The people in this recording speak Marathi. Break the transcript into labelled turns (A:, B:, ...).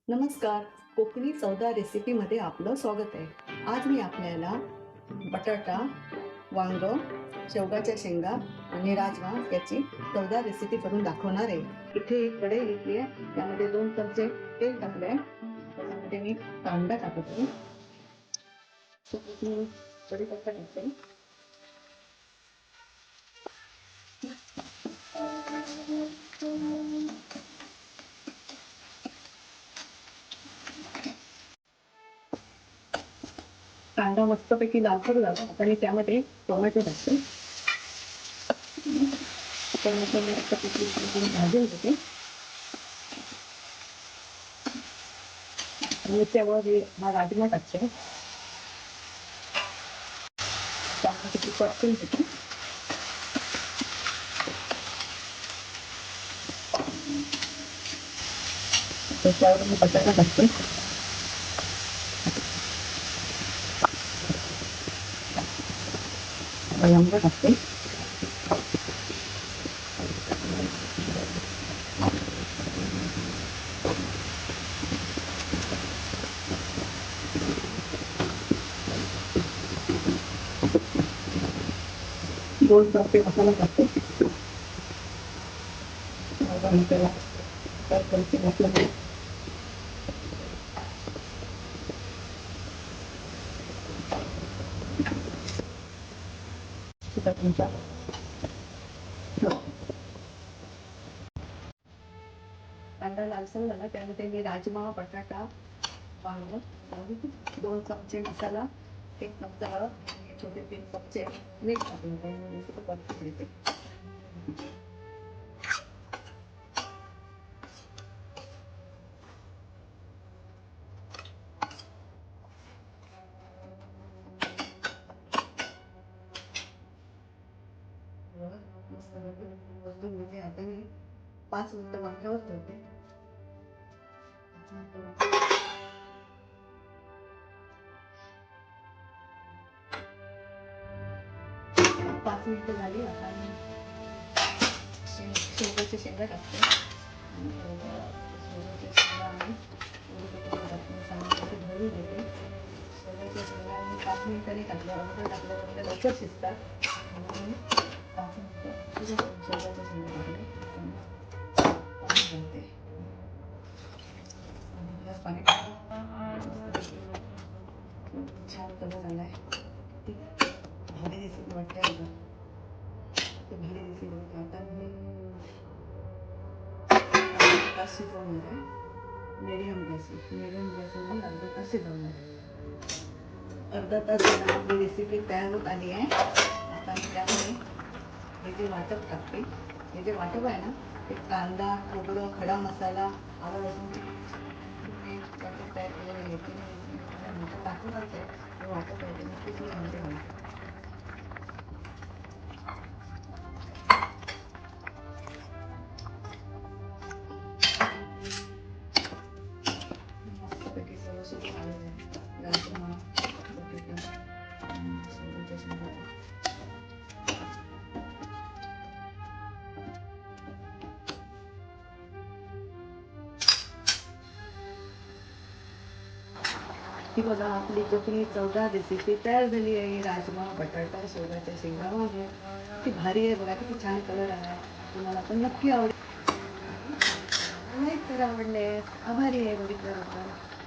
A: नमस्कार. कोकणी चवदार रेसिपीमध्ये आपलं स्वागत आहे. आज मी आपल्याला बटाटा, वांगं, शेवगाच्या शेंगा आणि राजमा याची चवदार रेसिपी करून दाखवणार आहे. इथे एक कढई घेतली आहे. त्यामध्ये 2 चमचे तेल टाकले आहे. त्याच्यामध्ये मी कांदा टाकते. सोबत मी कढीपत्ता टाकते. कांदा मस्तपैकी लालसर झाला. आता मी त्यामध्ये टोमॅटो टाकते. टोमॅटो मस्तपैकी भाजून घेते. आणि त्यावर हा राजमा टाकते. त्यामध्ये परतून घेते. त्याच्यावर मी बटाटा टाकते. वांग टाकते. दोन चमचे मसाला टाकते. आणि त्याला चमचे मसाला सुद्धा तुमचा कांदा लालसर झाला. त्यामध्ये मी राजमा, बटाटा, वांग, 2 चमचे मसाला, 1 चमचा हळद, छोटे 3 चमचे मीठ टाकून परतून घेते. मस्त परतून घेते. आता मी 5 मिनिटं मंदावर ठेवते. 5 मिनिटं झाली. आता मी शेवगाच्या शेंगा टाकते. शेवगाच्या शेंगा आणि कोथिंबीर टाकून चांगली भरून घेते. शेवगाच्या शेंगा मी 5 मिनिटांनी टाकल्या. अगोदर टाकल्यावर त्या लवकर शिजतात. म्हणून 5 मिनिटं शेवगाच्या शेंगा टाकल्या. पाणी घालते. पाणी छान कलर आलाय. ती भारी रेसिपी वाटते आता. ते भारी रेसिपी वाटते. आता मी अर्धा तास शिजवणार आहे. मीडियम गॅसवर अर्धा तास शिजवणार आहे. अर्धा तास झाला. आपली रेसिपी तयार होत आली आहे. आता मी त्यामध्ये हे जे वाटप टाकते. हे जे वाटप आहे ना, ते कांदा, खोबरं, खडा मसाला, आलं लसूण मी वाटप तयार केलेलं आहे. ते मी नंतर टाकूनच आहे. हे वाटप आहे ते नक्कीच मी यामध्ये घालते. मस्तपैकी सगळं शिजून आलेलं आहे. राजमा, बटाटा, शेवगाच्या शेंगा. ही बघा आपली कोकणी चवदार रेसिपी तयार झाली आहे. राजमा, बटाटा, शेवगाच्या शेंगा, वांगे. किती भारी आहे बघा. किती छान कलर आला. तुम्हाला पण नक्की आवडेल. लाईक करा आवडल्यास. आभारी आहे बघितल्याबद्दल.